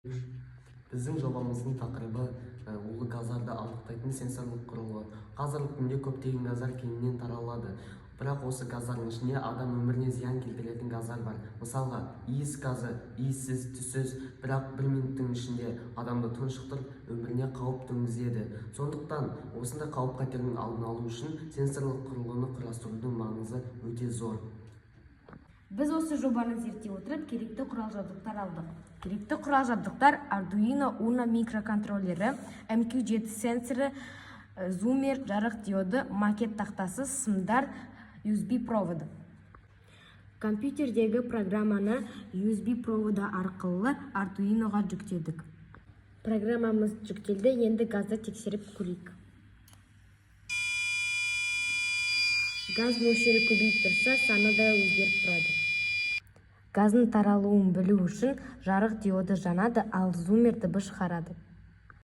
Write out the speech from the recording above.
Біздің жобамыздың тақырыбы улы газдарды анықтайтын сенсорлық құрылғы. Қазіргі күнде көптеген газдар кеңінен таралады. Бірақ осы газдардың ішінде адам өміріне зиян келтіретін газдар бар. Мысалға, иіс газы, иіссіз, түссіз, бірақ 1 минуттың ішінде адамды тұншықтырып, өміріне қауіп төнгізеді. Сондықтан, осындай қауіп-қатердің алдын алу үшін сенсорлық құрылғыны құрастырудың маңызы өте зор. Біз осы жобаны зерттей отырып, керекті құрал-жабдықтар алдық. Керекті құрал-жабдықтар Arduino Uno микроконтроллері, MQ7 сенсоры, зумер, жарық диоды, макет тақтасы, сымдар, USB проводы. Компьютердегі программаны USB проводы арқылы Arduinoға жүктедік. Программамыз жүктелді, енді газды тексеріп көрейік. Газ мөлшері көбейіп тұрса, саны да өзгеріп тұрады. Газдың таралуын білу үшін жарық диоды жанады, ал зумер дыбыс шығарады.